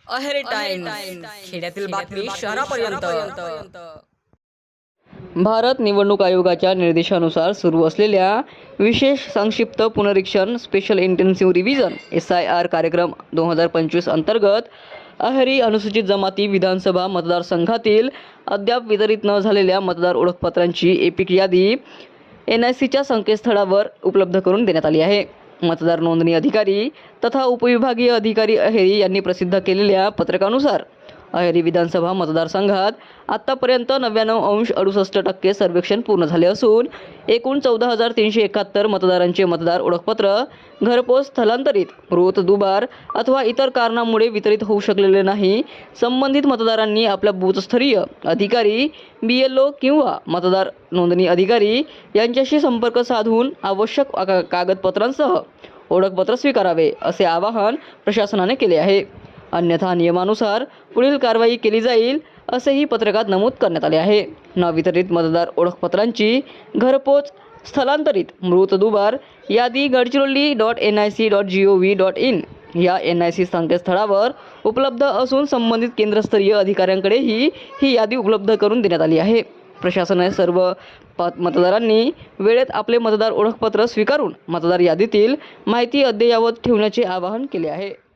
Aheri times, खेड्यातील बातमी शहरापर्यंत. भारत निवडणूक आयोगाच्या निर्देशानुसार सुरू असलेल्या विशेष संक्षिप्त पुनरीक्षण स्पेशल इंटेन्सिव्ह रिव्हिजन SIR कार्यक्रम 2025 अंतर्गत अहेरी अनुसूचित जमाती विधानसभा मतदारसंघातील अद्याप वितरित न झालेल्या मतदार ओळखपत्रांची एपिक यादी NICच्या संकेतस्थळावर उपलब्ध करून देण्यात आली आहे. मतदार नोंदणी अधिकारी तथा उपविभागीय अधिकारी अहेरी यांनी प्रसिद्ध केलेल्या पत्रकानुसार अहेरी विधानसभा मतदारसंघात आत्तापर्यंत 99.68% सर्वेक्षण पूर्ण झाले असून एकूण 14,371 मतदारांचे मतदार ओळखपत्र घरपोच स्थलांतरित, मृत, दुबार अथवा इतर कारणामुळे वितरित होऊ शकलेले नाही. संबंधित मतदारांनी आपल्या बूथस्तरीय अधिकारी, BLO किंवा मतदार नोंदणी अधिकारी यांच्याशी संपर्क साधून आवश्यक कागदपत्रांसह ओळखपत्र स्वीकारावे असे आवाहन प्रशासनाने केले आहे. अन्यथा नियमानुसार पुढील कारवाई केली जाईल असेही पत्रकात नमूद करण्यात आले आहे. न वितरित मतदार ओळखपत्रांची घरपोच स्थलांतरित, मृत, दुबार यादी gadchiroli.nic.gov.in या NIC संकेतस्थळावर उपलब्ध असून संबंधित केंद्रस्तरीय अधिकाऱ्यांकडेही ही यादी उपलब्ध करून देण्यात आली आहे. प्रशासनाने सर्व मतदारांनी वेळेत आपले मतदार ओळखपत्र स्वीकारून मतदार यादीतील माहिती अद्ययावत ठेवण्याचे आवाहन केले आहे.